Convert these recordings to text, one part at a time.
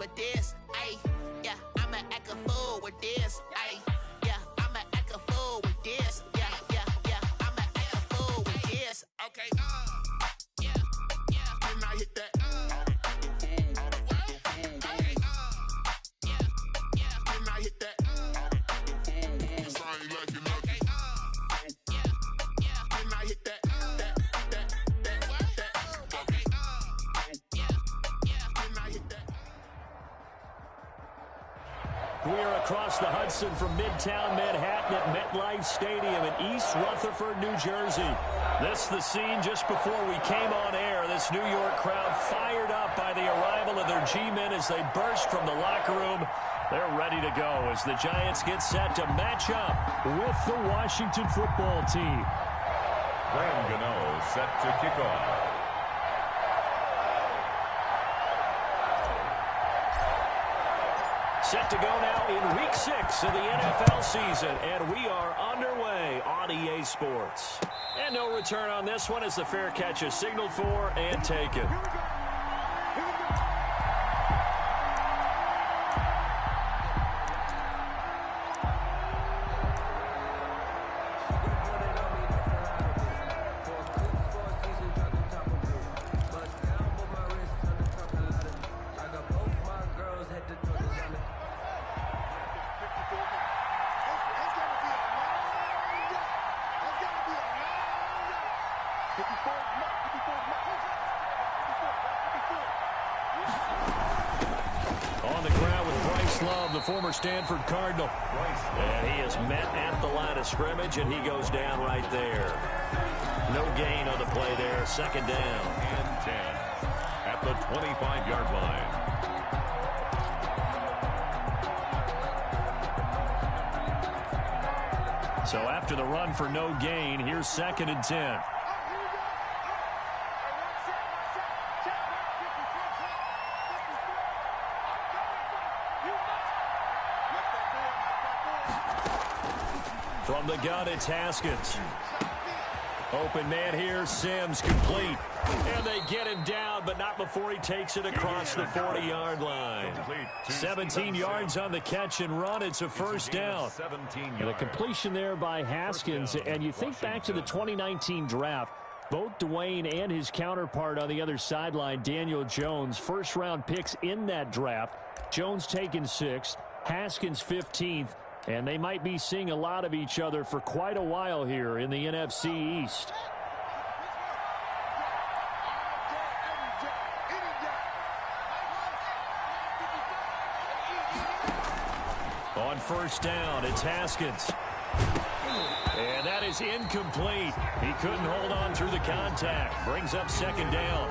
with this. Ay, yeah, I'ma act a fool with this. Ay, yeah, I'ma act a fool with this. Yeah, yeah, yeah, I'ma act a fool with this. Okay, yeah, yeah. Then I hit that. We are across the Hudson from Midtown Manhattan at MetLife Stadium in East Rutherford, New Jersey. This is the scene just before we came on air. This New York crowd fired up by the arrival of their G-men as they burst from the locker room. They're ready to go as the Giants get set to match up with the Washington football team. Graham Gano set to kick off. Set to go now in Week 6 of the NFL season, and we are underway on EA Sports. And no return on this one as the fair catch is signaled for and taken. On the ground with Bryce Love, the former Stanford Cardinal. And he is met at the line of scrimmage, and he goes down right there. No gain on the play there. Second down. And 10 at the 25-yard line. So after the run for no gain, here's second and 10. From the gun, it's Haskins. Open man here, Sims complete. And they get him down, but not before he takes it across the 40-yard line. 17 yards on the catch and run. It's a first down. And a completion there by Haskins. And you think back to the 2019 draft, both Dwayne and his counterpart on the other sideline, Daniel Jones, first-round picks in that draft. Jones taken 6th, Haskins 15th. And they might be seeing a lot of each other for quite a while here in the NFC East. On first down, it's Haskins. And that is incomplete. He couldn't hold on through the contact. Brings up second down.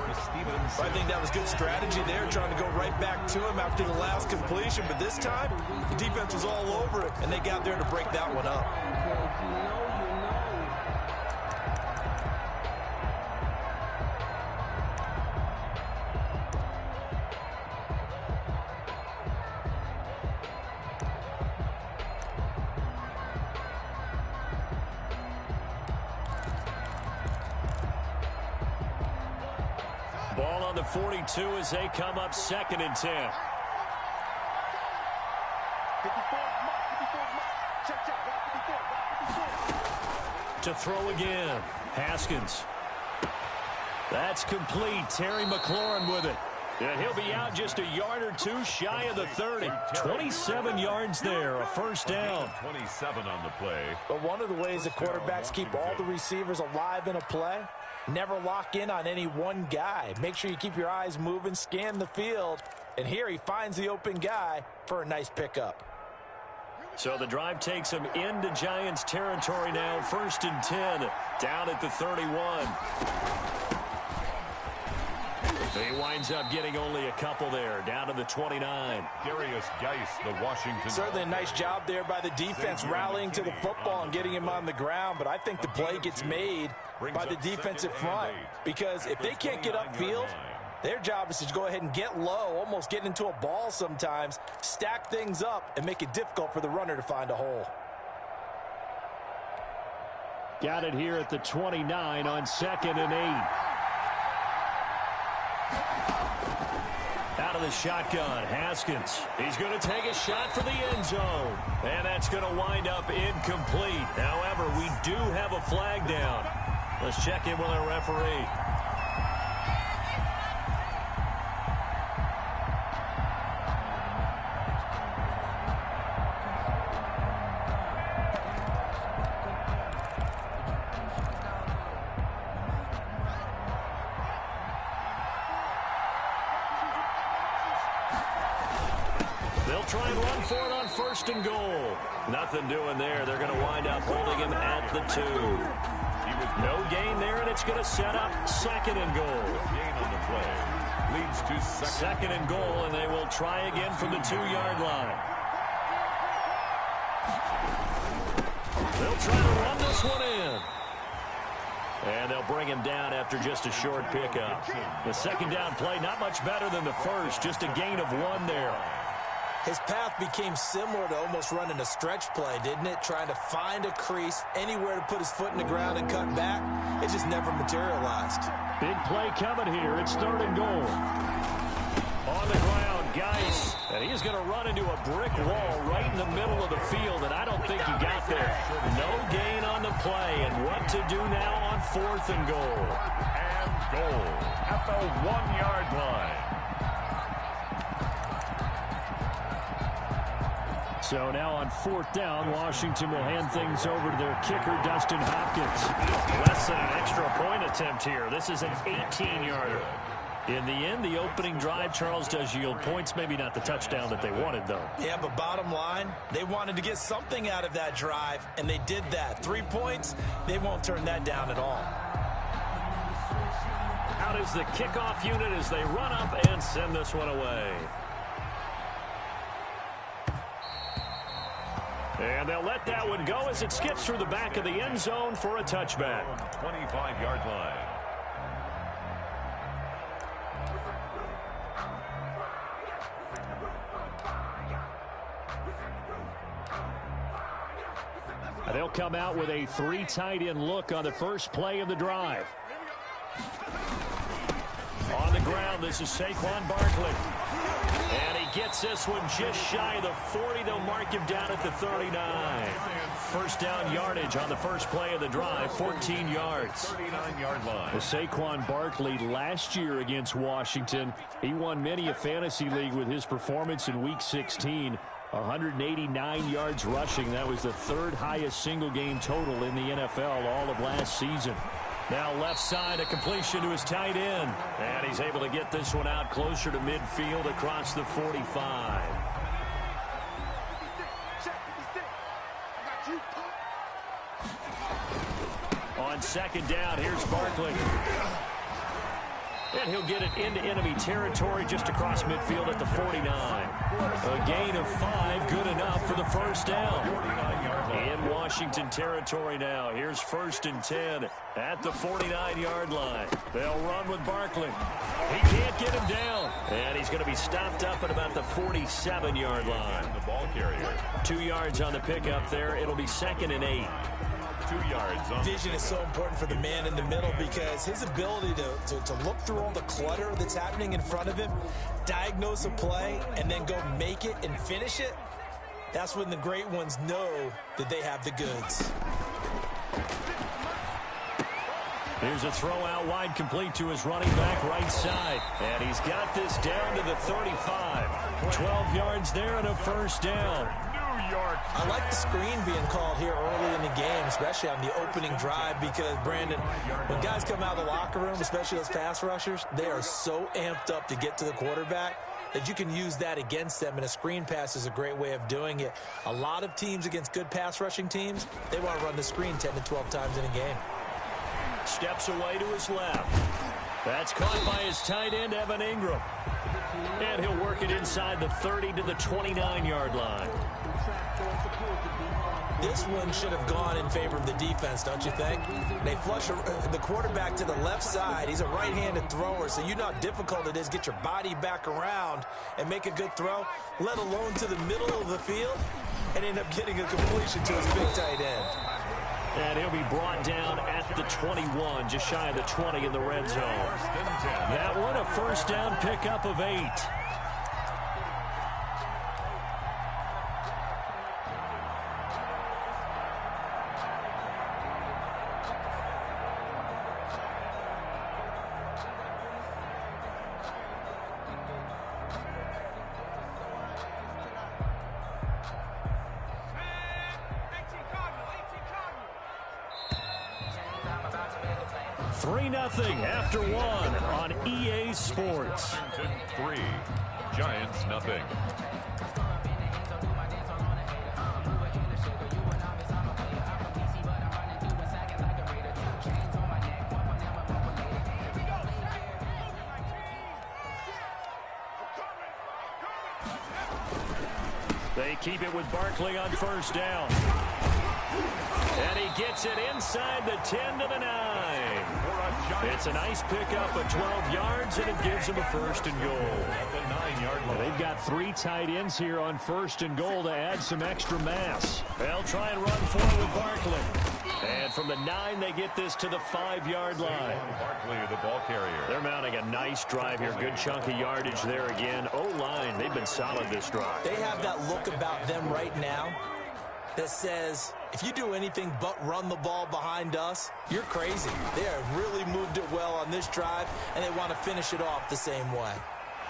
I think that was good strategy there, trying to go right back to him after the last completion. But this time, the defense was all over it, and they got there to break that one up. Ball on the 42 as they come up second and 10. To throw again, Haskins. That's complete. Terry McLaurin with it. And he'll be out just a yard or two shy of the 30. 27 yards there, a first down. 27 on the play. But one of the ways the quarterbacks keep all the receivers alive in a play, never lock in on any one guy. Make sure you keep your eyes moving, scan the field. And here he finds the open guy for a nice pickup. So the drive takes him into Giants territory now. First and 10, down at the 31. He winds up getting only a couple there, down to the 29. Darius Geis, the Washington. Certainly a nice job there by the defense, rallying to the football and getting him on the ground. But I think the play gets made by the defensive front, because if they can't get upfield, their job is to go ahead and get low, almost get into a ball sometimes, stack things up, and make it difficult for the runner to find a hole. Got it here at the 29 on second and 8. Out of the shotgun, Haskins. He's going to take a shot for the end zone. And that's going to wind up incomplete. However, we do have a flag down. Let's check in with our referee. They'll try and run for it on 1st and goal. Nothing doing there. They're going to wind up holding him at the 2. No gain there, and it's going to set up 2nd and goal. Gain on the play leads to 2nd and goal, and they will try again from the 2-yard line. They'll try to run this one in. And they'll bring him down after just a short pickup. The 2nd down play, not much better than the first, just a gain of 1 there. His path became similar to almost running a stretch play, didn't it? Trying to find a crease, anywhere to put his foot in the ground and cut back. It just never materialized. Big play coming here. It's 3rd and goal. On the ground, Geis. And he's going to run into a brick wall right in the middle of the field, and I don't think he got there. No gain on the play, and what to do now on 4th and goal. And goal at the 1-yard line. So now on 4th down, Washington will hand things over to their kicker, Dustin Hopkins. Less than an extra point attempt here. This is an 18-yarder. In the end, the opening drive, Charles, does yield points. Maybe not the touchdown that they wanted, though. Yeah, but bottom line, they wanted to get something out of that drive, and they did that. 3 points, they won't turn that down at all. Out is the kickoff unit as they run up and send this one away. And they'll let that one go as it skips through the back of the end zone for a touchback. 25-yard line. They'll come out with a 3 tight end look on the first play of the drive. On the ground, this is Saquon Barkley. And he gets this one just shy of the 40. They'll mark him down at the 39. First down yardage on the first play of the drive, 14 yards. 39-yard line. With Saquon Barkley last year against Washington, he won many a fantasy league with his performance in Week 16. 189 yards rushing. That was the 3rd highest single game total in the NFL all of last season. Now left side, a completion to his tight end. And he's able to get this one out closer to midfield across the 45. On 2nd down, here's Barkley. And he'll get it into enemy territory just across midfield at the 49. A gain of 5, good enough for the first down. In Washington territory now. Here's 1st and 10 at the 49-yard line. They'll run with Barkley. He can't get him down. And he's going to be stopped up at about the 47-yard line. The ball carrier. 2 yards on the pickup there. It'll be 2nd and 8. 2 yards. Vision is so important for the man in the middle because his ability to look through all the clutter that's happening in front of him, diagnose a play, and then go make it and finish it, that's when the great ones know that they have the goods. Here's a throw out wide complete to his running back right side. And he's got this down to the 35. 12 yards there and a first down. I like the screen being called here early in the game, especially on the opening drive, because, Brandon, when guys come out of the locker room, especially those pass rushers, they are so amped up to get to the quarterback that you can use that against them, and a screen pass is a great way of doing it. A lot of teams against good pass rushing teams, they want to run the screen 10 to 12 times in a game. Steps away to his left. That's caught by his tight end, Evan Ingram. And he'll work it inside the 30 to the 29-yard line. This one should have gone in favor of the defense, don't you think? They flush the quarterback to the left side. He's a right-handed thrower, so you know how difficult it is to get your body back around and make a good throw, let alone to the middle of the field, and end up getting a completion to his big tight end. And he'll be brought down at the 21, just shy of the 20 in the red zone. That one, a first down pickup of 8. 3-0 after one on EA Sports. 3, Giants nothing. They keep it with Barkley on first down. And he gets it inside the 10 to the 9. It's a nice pickup of 12 yards, and it gives them a first and goal. At the 9-yard line. They've got 3 tight ends here on first and goal to add some extra mass. They'll try and run for it with Barkley. And from the 9, they get this to the 5-yard line. Barkley, the ball carrier. They're mounting a nice drive here. Good chunk of yardage there again. O-line, they've been solid this drive. They have that look about them right now that says, if you do anything but run the ball behind us, you're crazy. They have really moved it well on this drive, and they want to finish it off the same way.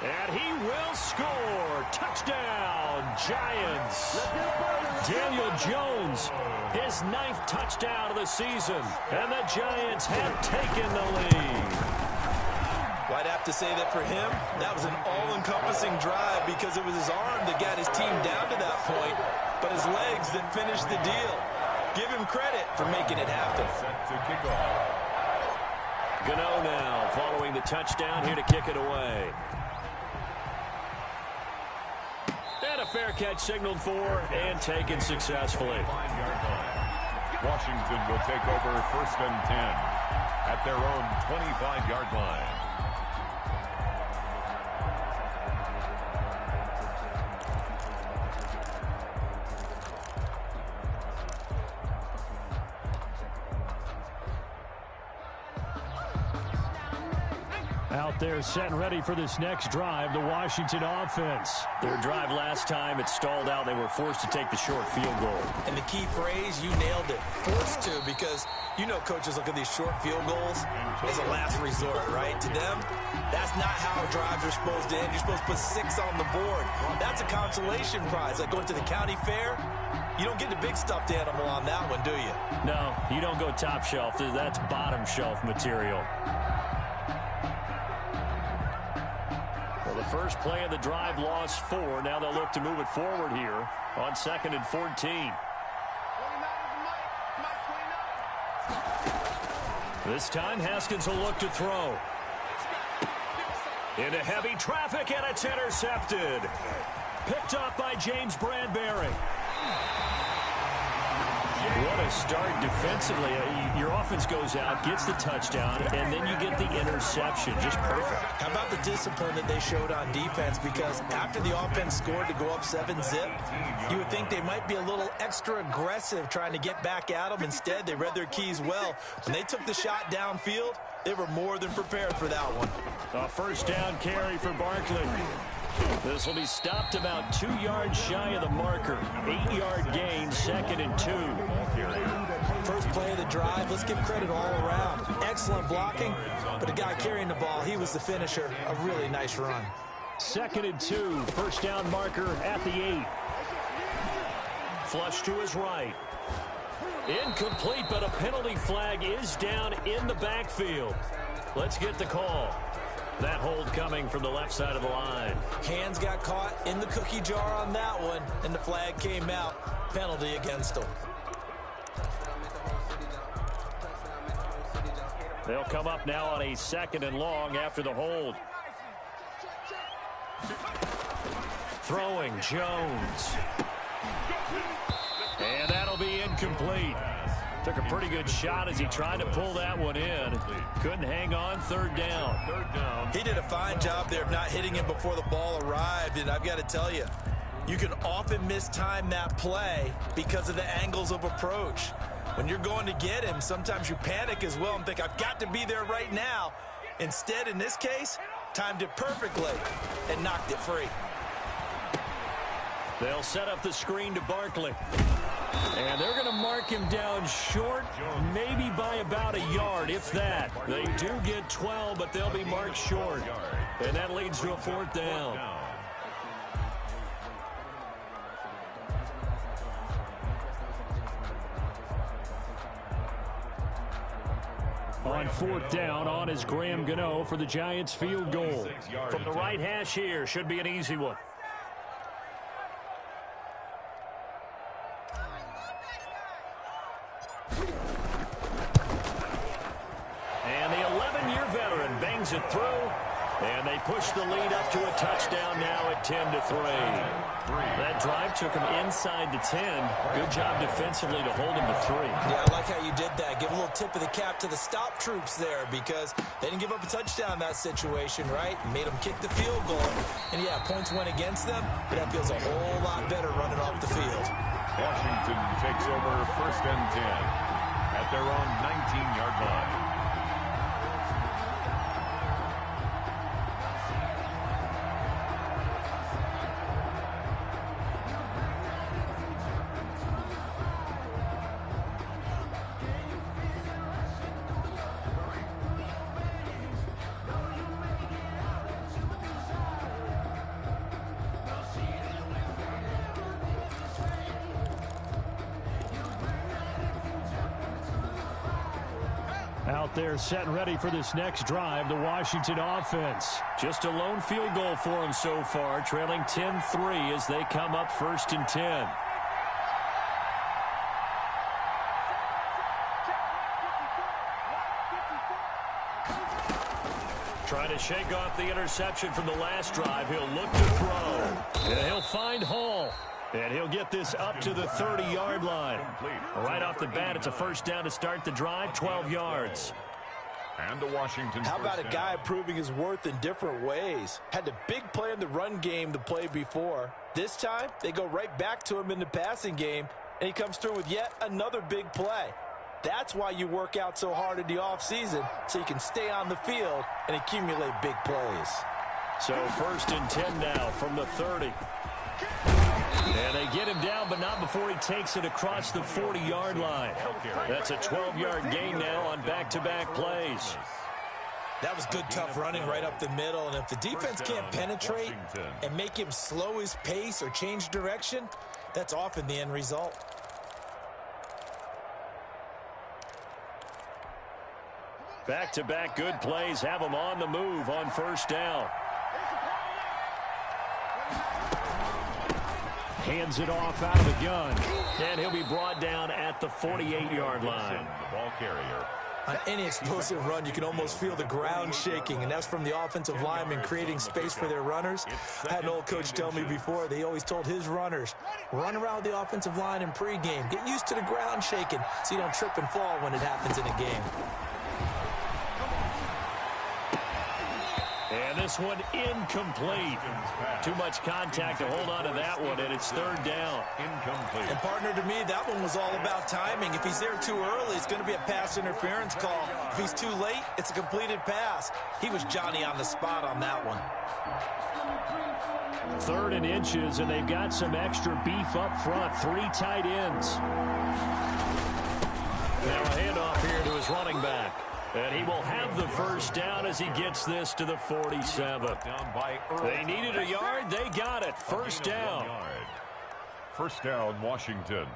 And he will score. Touchdown, Giants. Daniel Jones, his 9th touchdown of the season. And the Giants have taken the lead. Well, I'd have to say that for him, that was an all-encompassing drive because it was his arm that got his team down to that point, but his legs that finished the deal. Give him credit for making it happen. Set to kick off. Gano now following the touchdown here to kick it away. And a fair catch signaled for and taken successfully. 5-yard line. Washington will take over 1st and 10 at their own 25-yard line. Out there set and ready for this next drive, the Washington offense. Their drive last time, it stalled out. They were forced to take the short field goal. And the key phrase, you nailed it, forced to, because you know coaches look at these short field goals as a last resort, right? To them, that's not how drives are supposed to end. You're supposed to put 6 on the board. That's a consolation prize. Like going to the county fair, you don't get the big stuffed animal on that one, do you? No, you don't go top shelf. That's bottom shelf material. Well, the first play of the drive lost 4. Now they'll look to move it forward here on 2nd and 14. This time, Haskins will look to throw. Into heavy traffic, and it's intercepted. Picked up by James Bradbury. What a start defensively. Your offense goes out, gets the touchdown, and then you get the interception. Just perfect. How about the discipline that they showed on defense? Because after the offense scored to go up 7-zip, you would think they might be a little extra aggressive trying to get back at them. Instead, they read their keys well. When they took the shot downfield, they were more than prepared for that one. A first down carry for Barkley. This will be stopped about 2 yards shy of the marker. 8-yard gain, 2nd and 2. First play of the drive, let's give credit all around. Excellent blocking, but the guy carrying the ball, he was the finisher. A really nice run. 2nd and 2, first down marker at the 8. Flush to his right. Incomplete, but a penalty flag is down in the backfield. Let's get the call. That hold coming from the left side of the line. Hands got caught in the cookie jar on that one, and the flag came out. Penalty against them. They'll come up now on a 2nd and long after the hold. Throwing Jones. And that'll be incomplete. Took a pretty good shot as he tried to pull that one in. Couldn't hang on. 3rd down. He did a fine job there of not hitting him before the ball arrived, and I've got to tell you, you can often mistime that play because of the angles of approach. When you're going to get him, sometimes you panic as well and think, I've got to be there right now. Instead, in this case, timed it perfectly and knocked it free. They'll set up the screen to Barkley. And they're going to mark him down short, maybe by about a yard, if that. They do get 12, but they'll be marked short. And that leads to a 4th down. On 4th down, on is Graham Gano for the Giants field goal. From the right hash here, should be an easy one. And the 11-year veteran bangs it through. And they push the lead up to a touchdown now at 10-3. That drive took him inside the 10. Good job defensively to hold him to 3. Yeah, I like how you did that. Give a little tip of the cap to the stop troops there because they didn't give up a touchdown in that situation, right? Made them kick the field goal. And, yeah, points went against them, but that feels a whole lot better running off the field. Washington takes over 1st and 10 at their own 19-yard line. Out there set and ready for this next drive, the Washington offense. Just a lone field goal for them so far, trailing 10-3 as they come up 1st and 10. Trying to shake off the interception from the last drive. He'll look to throw. And he'll find Hall. And he'll get this up to the 30-yard line. Right off the bat, it's a 1st down to start the drive, 12 yards. And the Washington. How about a guy proving his worth in different ways? Had a big play in the run game the play before. This time, they go right back to him in the passing game, and he comes through with yet another big play. That's why you work out so hard in the offseason, so you can stay on the field and accumulate big plays. So 1st and 10 now from the 30. And they get him down, but not before he takes it across the 40-yard line. That's a 12-yard gain now on back-to-back plays. That was good, tough running right up the middle. And if the defense can't penetrate and make him slow his pace or change direction, that's often the end result. Back-to-back good plays have him on the move on 1st down. Hands it off out of the gun. And he'll be brought down at the 48-yard line. The ball carrier. On any explosive run, you can almost feel the ground shaking, and that's from the offensive linemen creating space for their runners. I had an old coach tell me before, they always told his runners, run around the offensive line in pregame. Get used to the ground shaking so you don't trip and fall when it happens in a game. And this one incomplete. Too much contact to hold on to that one, and it's 3rd down. Incomplete. And partner, to me, that one was all about timing. If he's there too early, it's going to be a pass interference call. If he's too late, it's a completed pass. He was Johnny on the spot on that one. 3rd and inches, and they've got some extra beef up front. 3 tight ends. Now a handoff here to his running back. And he will have the 1st down as he gets this to the 47. They needed a yard. They got it. 1st down. 1st down, Washington.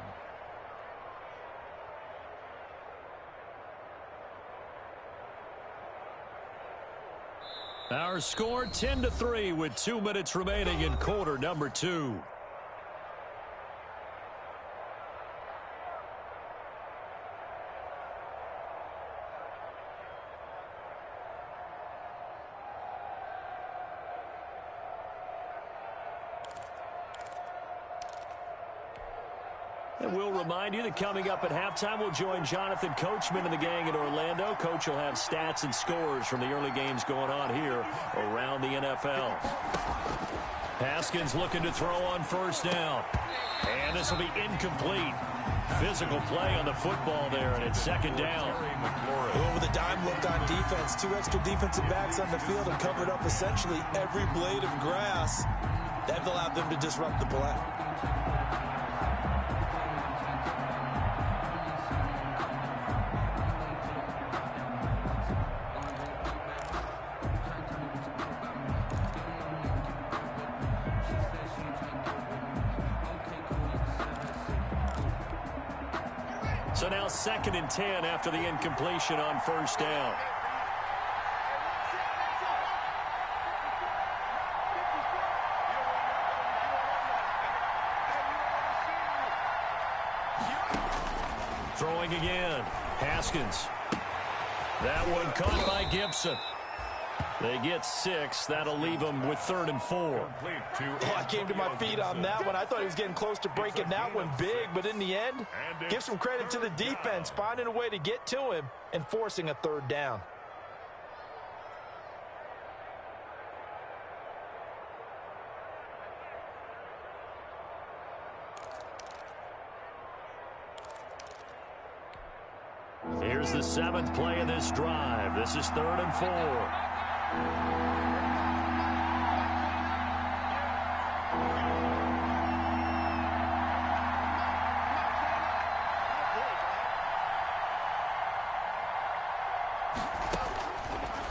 Our score 10-3 with 2 minutes remaining in quarter number 2. And we'll remind you that coming up at halftime, we'll join Jonathan Coachman and the gang in Orlando. Coach will have stats and scores from the early games going on here around the NFL. Haskins looking to throw on 1st down. And this will be incomplete. Physical play on the football there, and it's 2nd down. Well, with a dime looked on defense, 2 extra defensive backs on the field and covered up essentially every blade of grass. That allowed them to disrupt the play. So now 2nd and 10 after the incompletion on first down. Throwing again. Haskins. That one caught by Gibson. They get 6. That'll leave them with 3rd and 4. Oh, I came to my feet on that one. I thought he was getting close to breaking that one big, but in the end, give some credit to the defense, finding a way to get to him and forcing a 3rd down. Here's the 7th play of this drive. This is 3rd and 4.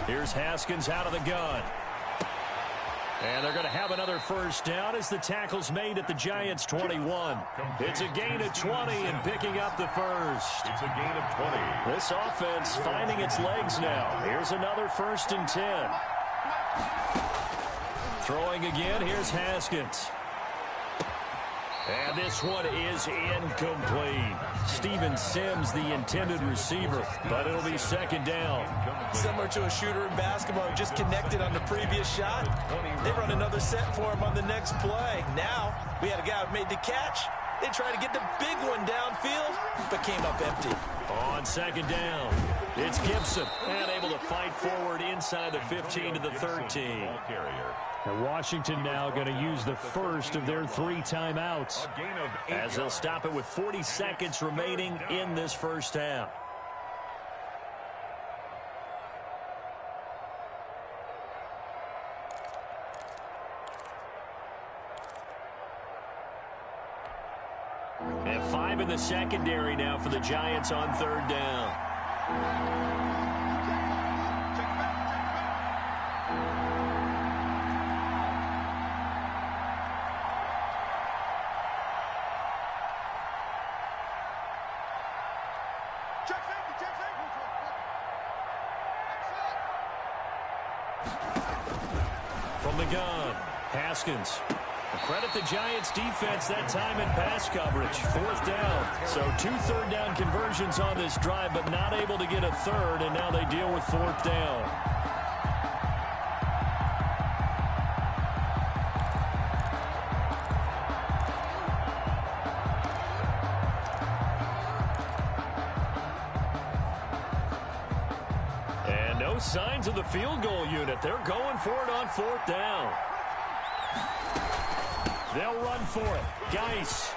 Here's Haskins out of the gun. And they're going to have another first down as the tackle's made at the Giants' 21. It's a gain of 20 and picking up the first. It's a gain of 20. This offense finding its legs now. Here's another 1st and 10. Throwing again, here's Haskins. And this one is incomplete. Steven Sims, the intended receiver, but it'll be 2nd down. Similar to a shooter in basketball who just connected on the previous shot. They run another set for him on the next play. Now, we had a guy who made the catch. They tried to get the big one downfield, but came up empty. On 2nd down, it's Gibson. And able to fight forward inside the 15 to the 13. And Washington now going to use the first of their 3 timeouts as they'll stop it with 40 seconds remaining in this first half. And 5 in the secondary now for the Giants on 3rd down. From the gun, Haskins. Credit the Giants defense that time in pass coverage. 4th down. So 2 third down conversions on this drive, but not able to get a 3rd, and now they deal with 4th down. And no signs of the field goal unit. They're going for it on 4th down. They'll run for it. Geis.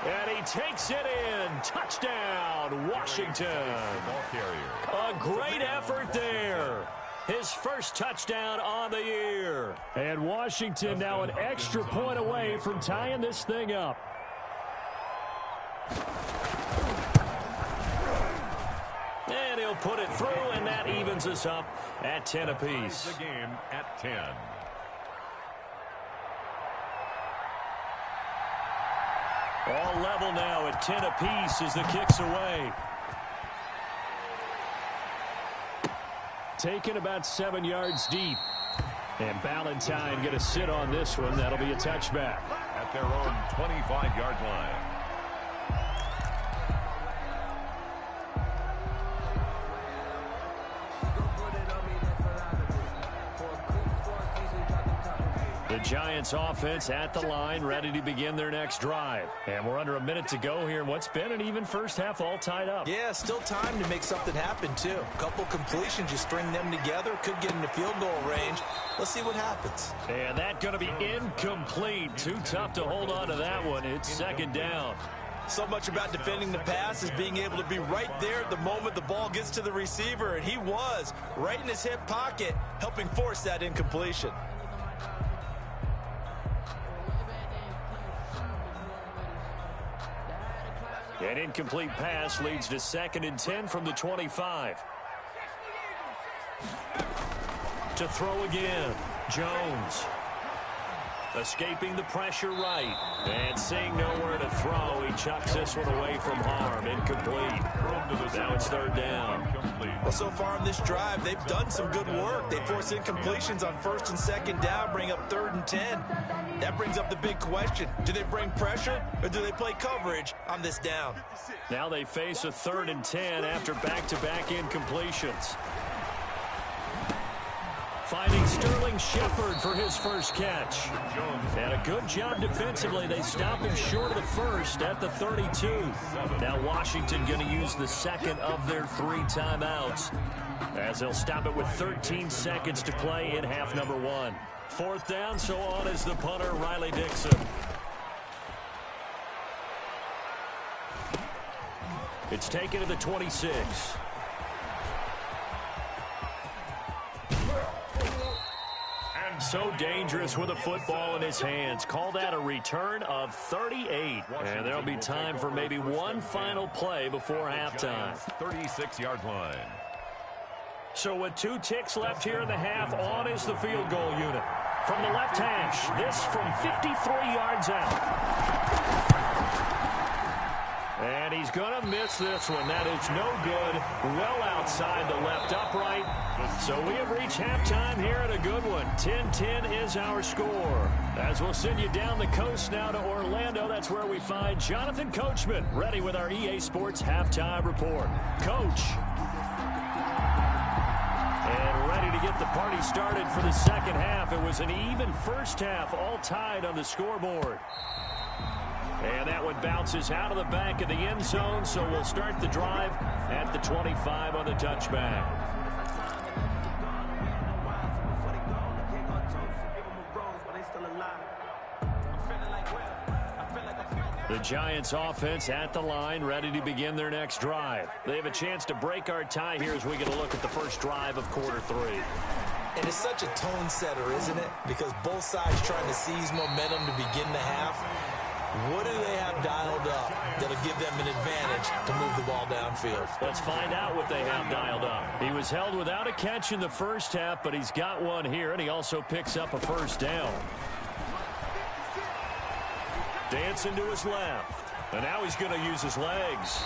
And he takes it in. Touchdown, Washington. A great effort there. His first touchdown on the year. And Washington now an extra point away from tying this thing up. And he'll put it through, and that evens us up at 10 apiece. The game at 10. All level now at 10 apiece as the kick's away. Taken about 7 yards deep. And Ballantyne going to sit on this one. That'll be a touchback. At their own 25-yard line. The Giants offense at the line, ready to begin their next drive. And we're under a minute to go here in what's been an even first half, all tied up. Yeah, still time to make something happen, too. A couple completions, you string them together, could get into field goal range. Let's see what happens. And that going to be incomplete. Too tough to hold on to that one. It's 2nd down. So much about defending the pass is being able to be right there at the moment the ball gets to the receiver, and he was right in his hip pocket, helping force that incompletion. An incomplete pass leads to 2nd and 10 from the 25. To throw again, Jones. Escaping the pressure right. And seeing nowhere to throw, he chucks this one away from harm. Incomplete. Now it's third down. Well, so far in this drive, they've done some good work. They force incompletions on first and second down, bring up 3rd and 10. That brings up the big question. Do they bring pressure or do they play coverage on this down? Now they face a 3rd and 10 after back-to-back incompletions. Finding Sterling Shepard for his first catch. And a good job defensively. They stop him short of the first at the 32. Now Washington going to use the second of their 3 timeouts, as they'll stop it with 13 seconds to play in half number 1. 4th down, so on is the punter, Riley Dixon. It's taken to the 26. So dangerous with a football in his hands. Call that a return of 38. And there'll be time for maybe one final play before halftime. 36-yard line. So with 2 ticks left here in the half, on is the field goal unit. From the left hash, this from 53 yards out. And he's going to miss this one. That is no good. Well outside the left upright. So we have reached halftime here at a good one. 10-10 is our score. As we'll send you down the coast now to Orlando, that's where we find Jonathan Coachman, ready with our EA Sports Halftime Report. Coach. And ready to get the party started for the second half. It was an even first half, all tied on the scoreboard. And that one bounces out of the back of the end zone, so we'll start the drive at the 25 on the touchback. The Giants offense at the line, ready to begin their next drive. They have a chance to break our tie here as we get a look at the first drive of quarter 3. And it's such a tone setter, isn't it? Because both sides trying to seize momentum to begin the half. What do they have dialed up that'll give them an advantage to move the ball downfield? Let's find out what they have dialed up. He was held without a catch in the first half, but he's got one here, and he also picks up a first down. Dancing to his left, and now he's going to use his legs.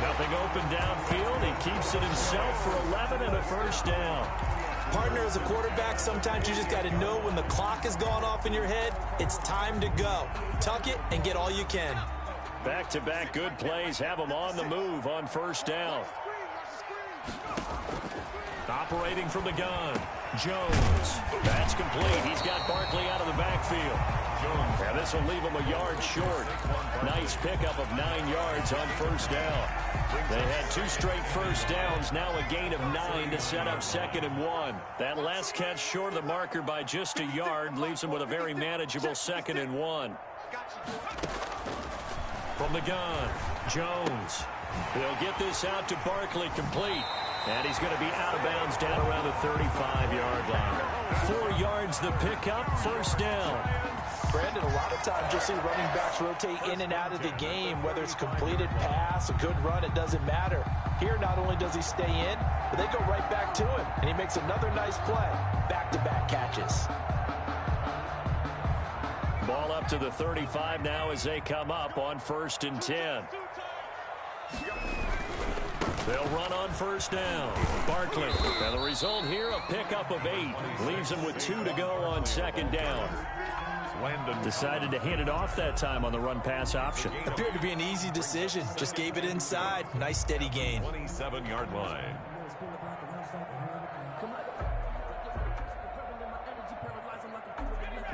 Nothing open downfield. He keeps it himself for 11 and a first down. Partner, as a quarterback, sometimes you just got to know when the clock has gone off in your head, it's time to go. Tuck it and get all you can. Back-to-back good plays have him on the move on first down. Operating from the gun, Jones. That's complete. He's got Barkley out of the backfield. And this will leave him a yard short. Nice pickup of 9 yards on first down. They had 2 straight first downs, now a gain of 9 to set up 2nd and 1. That last catch short of the marker by just a yard leaves him with a very manageable 2nd and 1. From the gun, Jones. He'll get this out to Barkley, complete. And he's going to be out of bounds down around the 35-yard line. 4 yards the pickup, first down. Brandon, a lot of times you'll see running backs rotate in and out of the game, whether it's a completed pass, a good run, it doesn't matter. Here, not only does he stay in, but they go right back to him, and he makes another nice play. Back-to-back catches. Ball up to the 35 now as they come up on 1st and 10. They'll run on first down. Barkley. And the result here, a pickup of 8. Leaves him with 2 to go on 2nd down. Landon decided to hand it off that time on the run-pass option. Appeared to be an easy decision. Just gave it inside. Nice steady gain. 27-yard line.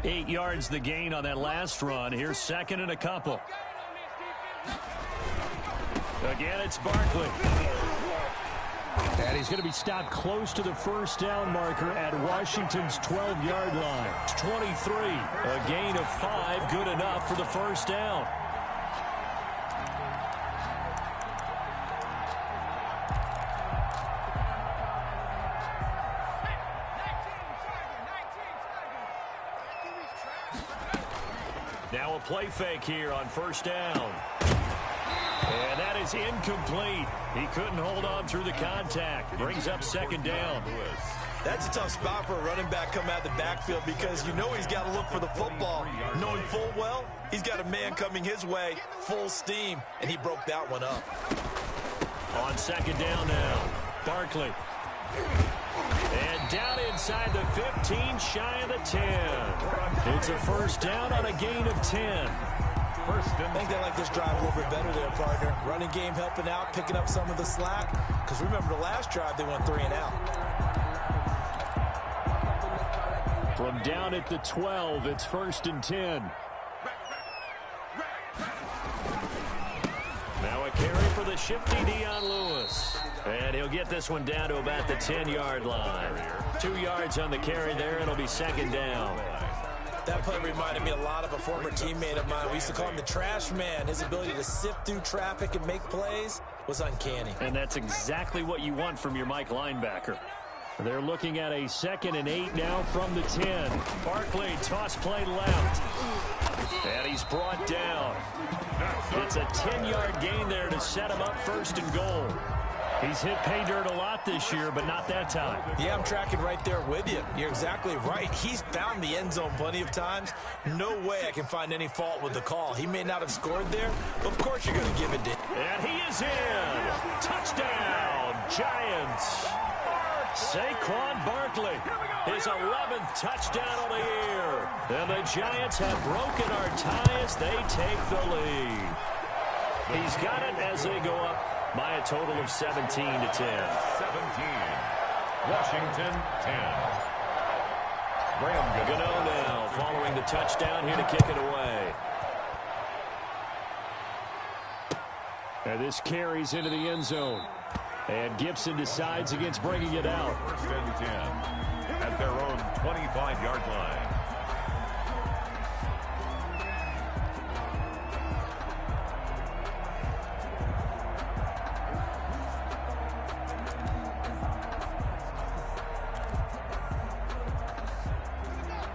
Eight yards the gain on that last run. Here's 2nd and a couple. Again, it's Barkley. And he's going to be stopped close to the first down marker at Washington's 12-yard line. It's 23. A gain of 5, good enough for the first down. Now a play fake here on first down. And that is incomplete. He couldn't hold on through the contact. Brings up 2nd down. That's a tough spot for a running back coming out of the backfield because you know he's got to look for the football, knowing full well he's got a man coming his way, full steam, and he broke that one up. On second down now, Barkley. And down inside the 15, shy of the 10. It's a first down on a gain of 10. I think they like this drive a little bit better there, partner. Running game helping out, picking up some of the slack. Because remember the last drive, they went 3 and out. From down at the 12, it's first and 10. Now a carry for the shifty Dion Lewis. And he'll get this one down to about the 10-yard line. 2 yards on the carry there. It'll be second down. That play reminded me a lot of a former teammate of mine. We used to call him the trash man. His ability to sift through traffic and make plays was uncanny. And that's exactly what you want from your Mike linebacker. They're looking at a 2nd and 8 now from the 10. Barkley, toss play left. And he's brought down. It's a 10-yard gain there to set him up first and goal. He's hit pay dirt a lot this year, but not that time. Yeah, I'm tracking right there with you. You're exactly right. He's found the end zone plenty of times. No way I can find any fault with the call. He may not have scored there, but of course you're going to give it to him. And he is in. Touchdown, Giants. Saquon Barkley, his 11th touchdown of the year. And the Giants have broken our tie as they take the lead. He's got it as they go up by a total of 17 to 10. 17. Washington 10. Graham Gano now following the touchdown here to kick it away. And this carries into the end zone. And Gibson decides against bringing it out. First and 10 at their own 25-yard line.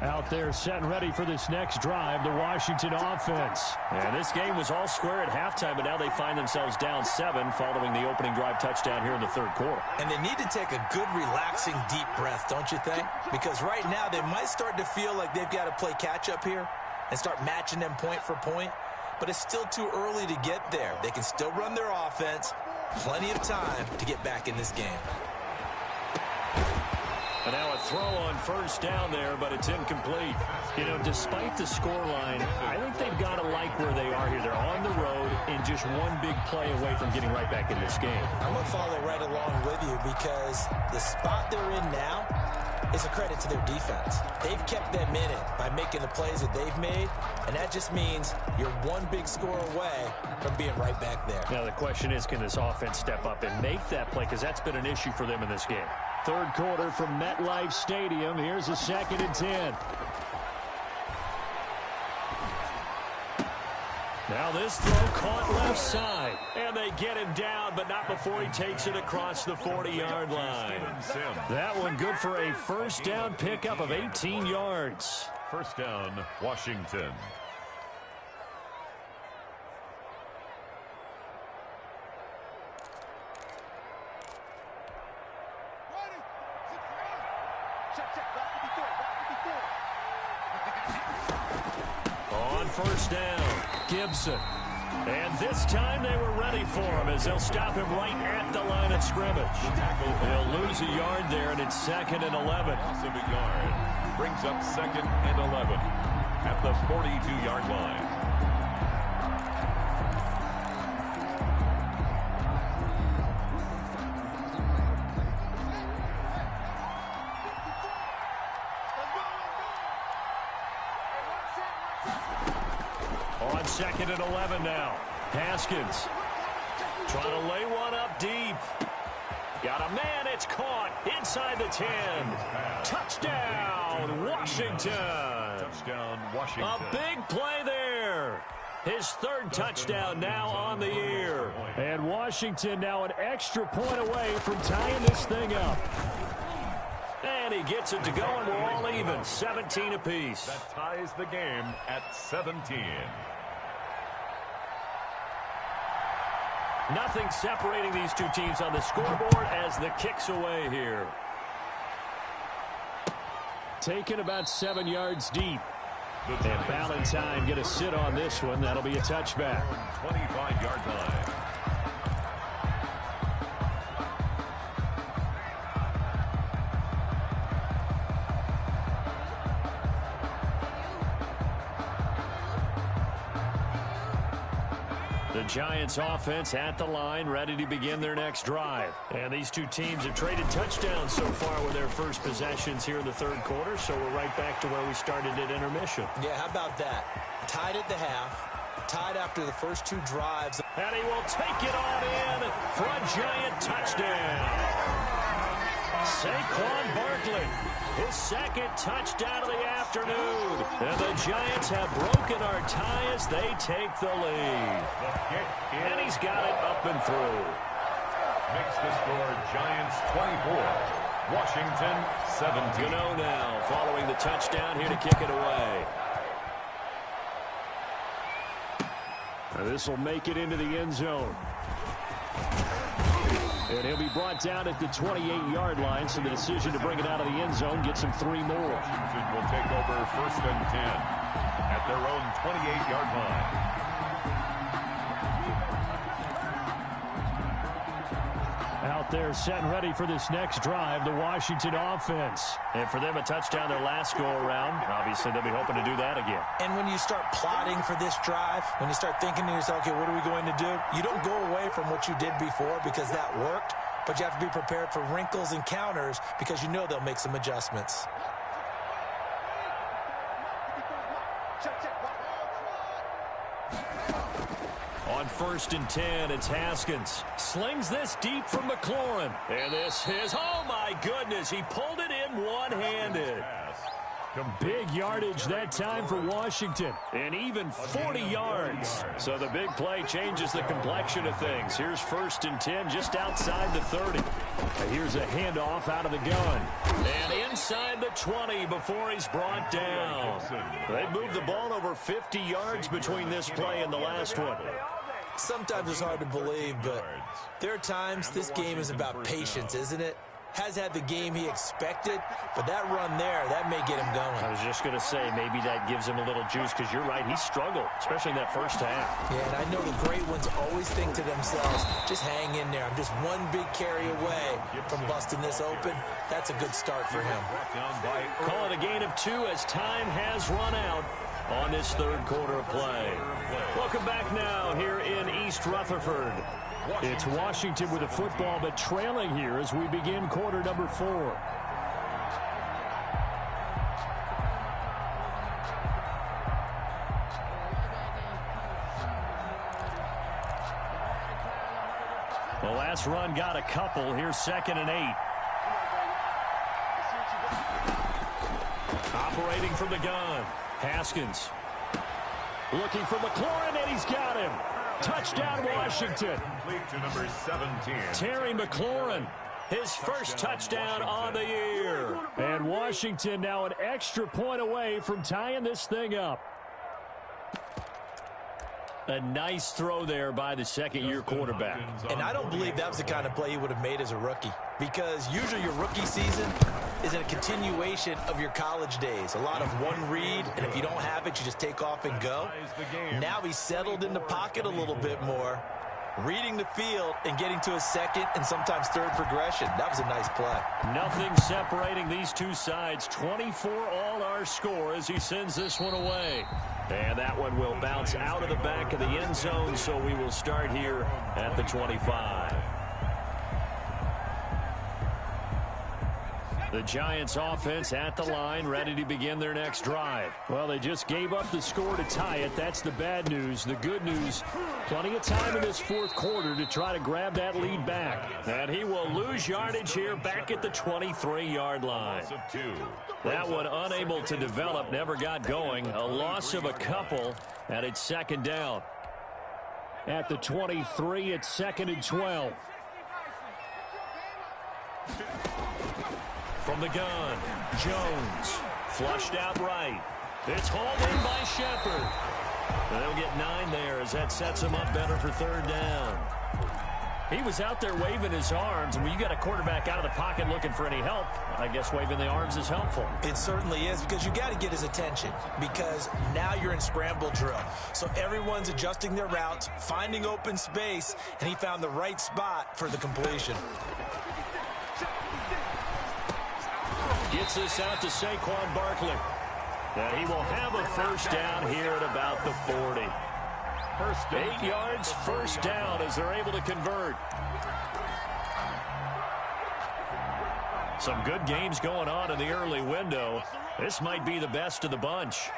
Out there set and ready for this next drive, the Washington offense. And this game was all square at halftime, but now they find themselves down 7 following the opening drive touchdown here in the third quarter. And they need to take a good, relaxing, deep breath, don't you think? Because right now they might start to feel like they've got to play catch-up here and start matching them point for point. But it's still too early to get there. They can still run their offense. Plenty of time to get back in this game. And now a throw on first down there, but it's incomplete. You know, despite the scoreline, I think they've got to like where they are here. They're on the road and just one big play away from getting right back in this game. I'm going to follow right along with you because the spot they're in now is a credit to their defense. They've kept them in it by making the plays that they've made, and that just means you're one big score away from being right back there. Now the question is, can this offense step up and make that play? Because that's been an issue for them in this game. Third quarter from MetLife Stadium. Here's a 2nd and 10. Now this throw caught left side. And they get him down, but not before he takes it across the 40-yard line. That one good for a first down pickup of 18 yards. First down, Washington. On first down, Gibson. And this time they were ready for him as they'll stop him right at the line of scrimmage. They'll lose a yard there, and it's 2nd and 11. Loss of a yard brings up 2nd and 11 at the 42-yard line. On 2nd and 11 now. Haskins trying to lay one up deep. Got a man, it's caught inside the 10. Touchdown, Washington. Touchdown, Washington. A big play there. His 3rd touchdown now on the year. And Washington now an extra point away from tying this thing up. And he gets it to go, and we're all even, 17 apiece. That ties the game at 17. Nothing separating these two teams on the scoreboard as the kick's away here. taken about 7 yards deep. And Valentine going to sit on this one. That'll be a touchback. 25-yard line. The Giants offense at the line, ready to begin their next drive. And these two teams have traded touchdowns so far with their first possessions here in the third quarter, so we're right back to where we started at intermission. Yeah, how about that? Tied at the half, tied after the first two drives. And he will take it on in for a Giant touchdown. Saquon Barkley, his second touchdown of the afternoon. And the Giants have broken our tie as they take the lead. And he's got it up and through. Makes the score Giants 24, Washington 17. Gano now following the touchdown here to kick it away. And this will make it into the end zone. And he'll be brought down at the 28-yard line, so the decision to bring it out of the end zone gets him 3 more. Washington will take over first and 10 at their own 28-yard line. Out there set and ready for this next drive, the Washington offense. And for them, a touchdown their last go-around. Obviously, they'll be hoping to do that again. And when you start plotting for this drive, when you start thinking to yourself, okay, what are we going to do? You don't go away from what you did before because that worked, but you have to be prepared for wrinkles and counters because you know they'll make some adjustments. On first and 10, it's Haskins. Slings this deep from McLaurin. And this is, oh my goodness, he pulled it in one-handed. Big yardage that time for Washington. And even 40 yards. So the big play changes the complexion of things. Here's first and 10 just outside the 30. Here's a handoff out of the gun. And inside the 20 before he's brought down. They moved the ball over 50 yards between this play and the last one. Sometimes it's hard to believe, but there are times this game is about patience, isn't it? Has had the game he expected, but that run there, that may get him going. I was just going to say, maybe that gives him a little juice, because you're right, he struggled, especially in that first half. Yeah, and I know the great ones always think to themselves, just hang in there. I'm just one big carry away from busting this open. That's a good start for him. Call it a gain of 2 as time has run out on this third quarter of play. Welcome back now here in East Rutherford. It's Washington with the football, but trailing here as we begin quarter number 4. The last run got a couple. Here's second and 8. Operating from the gun. Haskins. Looking for McLaurin, and he's got him. Touchdown, Washington. Complete to number 17. Terry McLaurin, his first touchdown on the year. And Washington now an extra point away from tying this thing up. A nice throw there by the second-year quarterback. And I don't believe that was the kind of play he would have made as a rookie, because usually your rookie season is a continuation of your college days. A lot of one read, and if you don't have it, you just take off and go. Now he's settled in the pocket a little bit more, reading the field and getting to a second and sometimes third progression. That was a nice play. Nothing separating these two sides. 24 all our score as he sends this one away. And that one will bounce out of the back of the end zone, so we will start here at the 25. The Giants offense at the line, ready to begin their next drive. Well, they just gave up the score to tie it. That's the bad news. The good news, plenty of time in this fourth quarter to try to grab that lead back. And he will lose yardage here back at the 23-yard line. That one unable to develop, never got going. A loss of a couple, and it's second down. At the 23, it's second and 12. From the gun, Jones, flushed out right. It's hauled in by Shepard. They'll get 9 there as that sets them up better for third down. He was out there waving his arms, and when you got a quarterback out of the pocket looking for any help, I guess waving the arms is helpful. It certainly is, because you got to get his attention, because now you're in scramble drill. So everyone's adjusting their routes, finding open space, and he found the right spot for the completion. Gets this out to Saquon Barkley. And he will have a first down here at about the 40. 8 yards, first down as they're able to convert. Some good games going on in the early window. This might be the best of the bunch.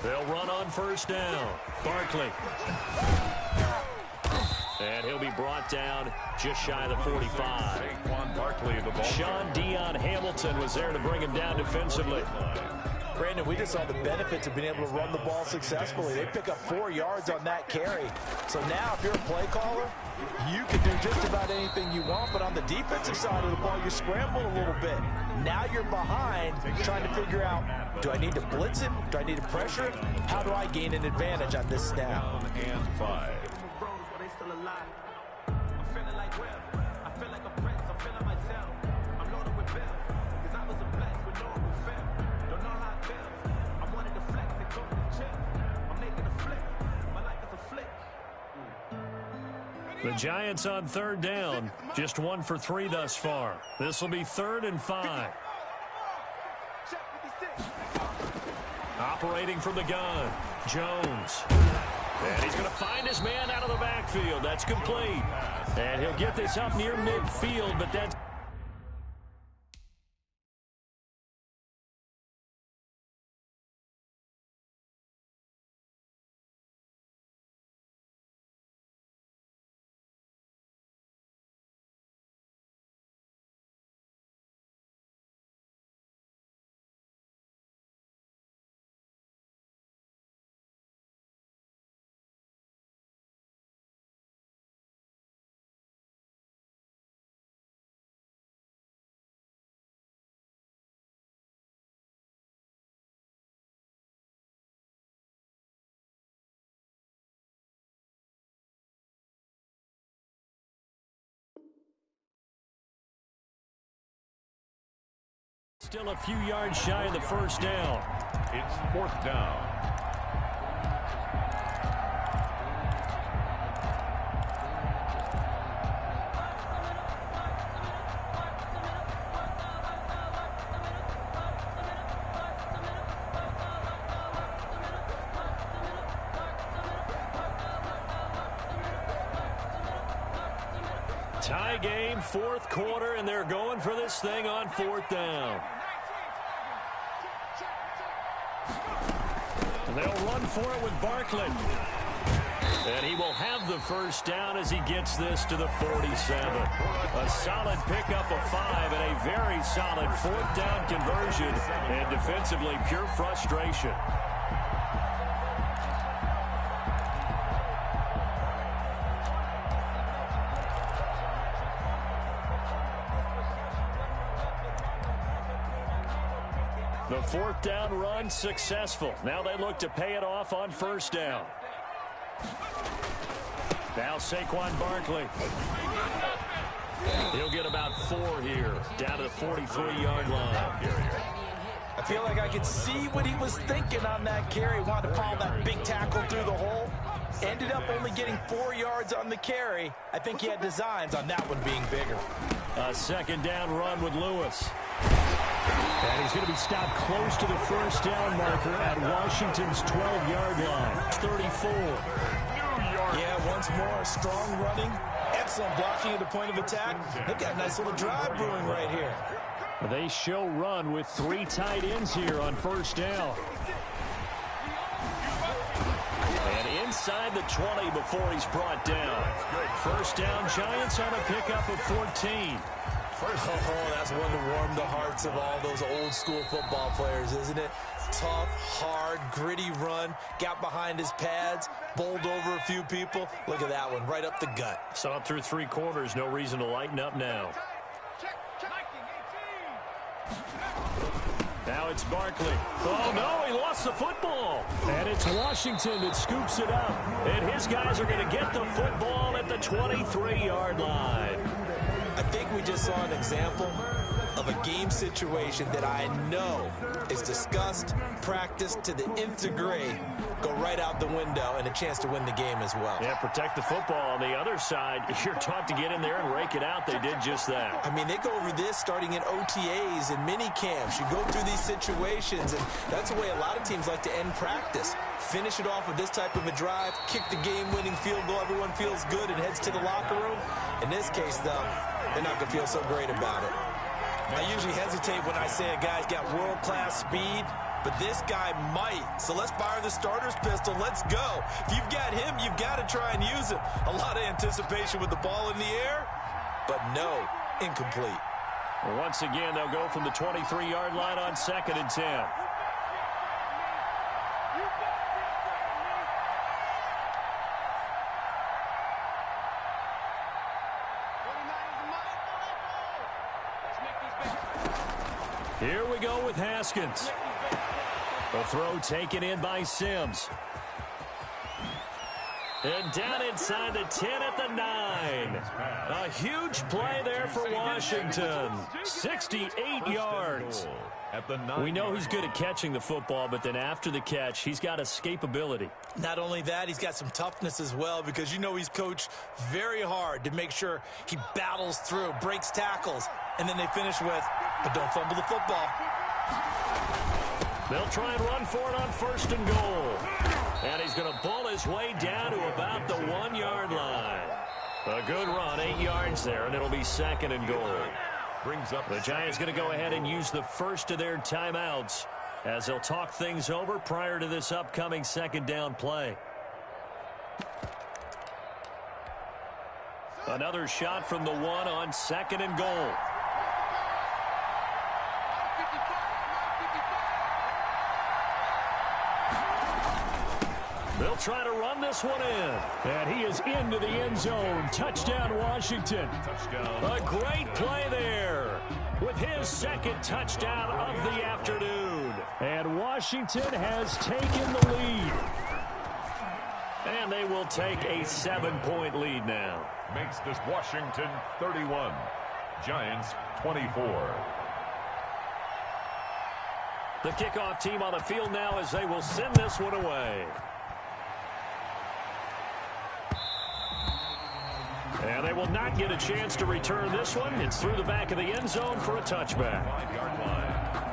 They'll run on first down. Barkley. And he'll be brought down just shy of the 45. Sean Dion Hamilton was there to bring him down defensively. Brandon, we just saw the benefits of being able to run the ball successfully. They pick up 4 yards on that carry. So now if you're a play caller, you can do just about anything you want. But on the defensive side of the ball, you scramble a little bit. Now you're behind trying to figure out, do I need to blitz him? Do I need to pressure him? How do I gain an advantage on this snap? And 5. The Giants on third down, just 1 for 3 thus far. This will be 3rd and 5. Operating from the gun, Jones. And he's going to find his man out of the backfield. That's complete. And he'll get this up near midfield, but that's... Still a few yards shy of the first down. It's 4th down. Tie game, 4th quarter, and they're going for this thing on 4th down. They'll run for it with Barkley. And he will have the first down as he gets this to the 47. A solid pickup of 5 and a very solid 4th down conversion. And defensively, pure frustration. The 4th down run successful. Now they look to pay it off on first down. Now Saquon Barkley. He'll get about 4 here, down to the 43-yard line. I feel like I could see what he was thinking on that carry. Wanted to follow that big tackle through the hole. Ended up only getting 4 yards on the carry. I think he had designs on that one being bigger. A 2nd down run with Lewis. And he's going to be stopped close to the first down marker at Washington's 12-yard line. 34. Yeah, once more, strong running. Excellent blocking at the point of attack. They've got a nice little drive brewing right here. They show run with 3 tight ends here on first down. And inside the 20 before he's brought down. First down, Giants on a pickup of 14. Oh, that's one to warm the hearts of all those old school football players, isn't it? Tough, hard, gritty run. Got behind his pads, bowled over a few people. Look at that one, right up the gut. Saw it through 3 quarters. No reason to lighten up now. Now it's Barkley. Oh, no, he lost the football. And it's Washington that scoops it up. And his guys are going to get the football at the 23-yard line. I think we just saw an example of a game situation that I know is discussed, practiced to the nth degree, go right out the window, and a chance to win the game as well. Yeah, protect the football. On the other side, you're taught to get in there and rake it out. They did just that. I mean, they go over this starting in OTAs and mini camps. You go through these situations, and that's the way a lot of teams like to end practice. Finish it off with this type of a drive, kick the game-winning field goal. Everyone feels good and heads to the locker room. In this case, though, they're not going to feel so great about it. I usually hesitate when I say a guy's got world-class speed, but this guy might. So let's fire the starter's pistol. Let's go. If you've got him, you've got to try and use him. A lot of anticipation with the ball in the air, but no, incomplete. Well, once again, they'll go from the 23-yard line on 2nd and 10. Here we go with Haskins. The throw taken in by Sims. And down inside the 10 at the 9. A huge play there for Washington. 68 yards. We know he's good at catching the football, but then after the catch, he's got escapability. Not only that, he's got some toughness as well, because you know he's coached very hard to make sure he battles through, breaks tackles, and then they finish with, but don't fumble the football. They'll try and run for it on 1st and goal. And he's going to bull his way down to about the 1-yard line. A good run, 8 yards there, and it'll be 2nd and goal. Brings up the Giants going to go ahead and use the first of their timeouts as they'll talk things over prior to this upcoming 2nd down play. Another shot from the 1 on 2nd and goal. They'll try to run this one in. And he is into the end zone. Touchdown, Washington. Touchdown. A great play there with his 2nd touchdown of the afternoon. And Washington has taken the lead. And they will take a 7-point lead now. Makes this Washington 31. Giants 24. The kickoff team on the field now as they will send this one away. And they will not get a chance to return this one. It's through the back of the end zone for a touchback. 5-yard line.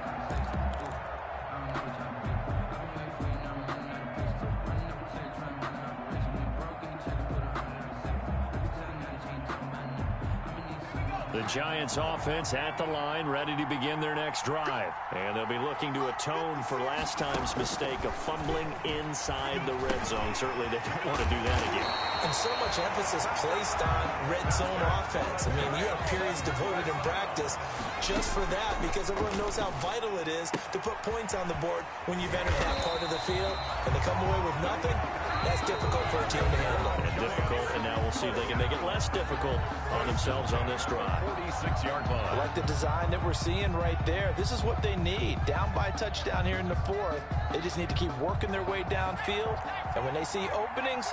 The Giants offense at the line, ready to begin their next drive. And they'll be looking to atone for last time's mistake of fumbling inside the red zone. Certainly they don't want to do that again. And so much emphasis placed on red zone offense. I mean, you have periods devoted in practice just for that, because everyone knows how vital it is to put points on the board when you've entered that part of the field. And to come away with nothing, that's difficult for a team to handle. And difficult, and now we'll see if they can make it less difficult on themselves on this drive. 46-yard line. I like the design that we're seeing right there. This is what they need. Down by a touchdown here in the 4th. They just need to keep working their way downfield. And when they see openings,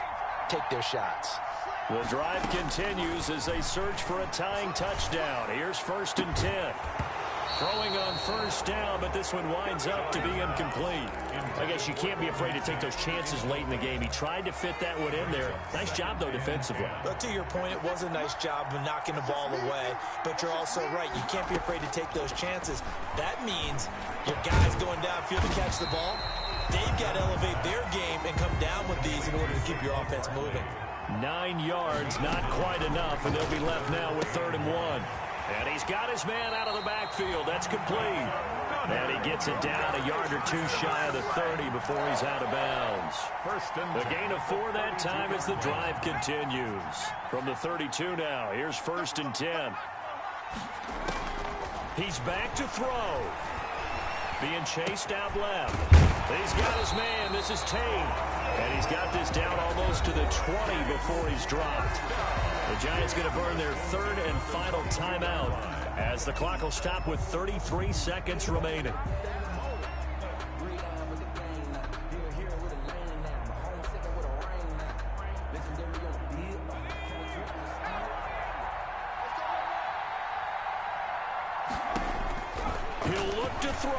take their shots. The drive continues as they search for a tying touchdown. Here's 1st and 10. Throwing on 1st down, but this one winds up to be incomplete. I guess you can't be afraid to take those chances late in the game. He tried to fit that one in there. Nice job, though, defensively. But to your point, it was a nice job of knocking the ball away. But you're also right. You can't be afraid to take those chances. That means your guys going downfield to catch the ball, they've got to elevate their game and come down with these in order to keep your offense moving. 9 yards, not quite enough, and they'll be left now with 3rd and 1. And he's got his man out of the backfield. That's complete. And he gets it down a yard or 2 shy of the 30 before he's out of bounds. The gain of 4 that time as the drive continues. From the 32 now, here's 1st and 10. He's back to throw. Being chased out left. He's got his man. This is Tate. And he's got this down almost to the 20 before he's dropped. The Giants going to burn their 3rd and final timeout as the clock will stop with 33 seconds remaining. He'll look to throw.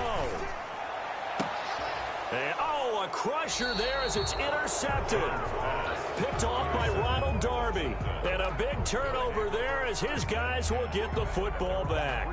And, a crusher there as it's intercepted. Picked off by Ronald Darby. And a big turnover there as his guys will get the football back.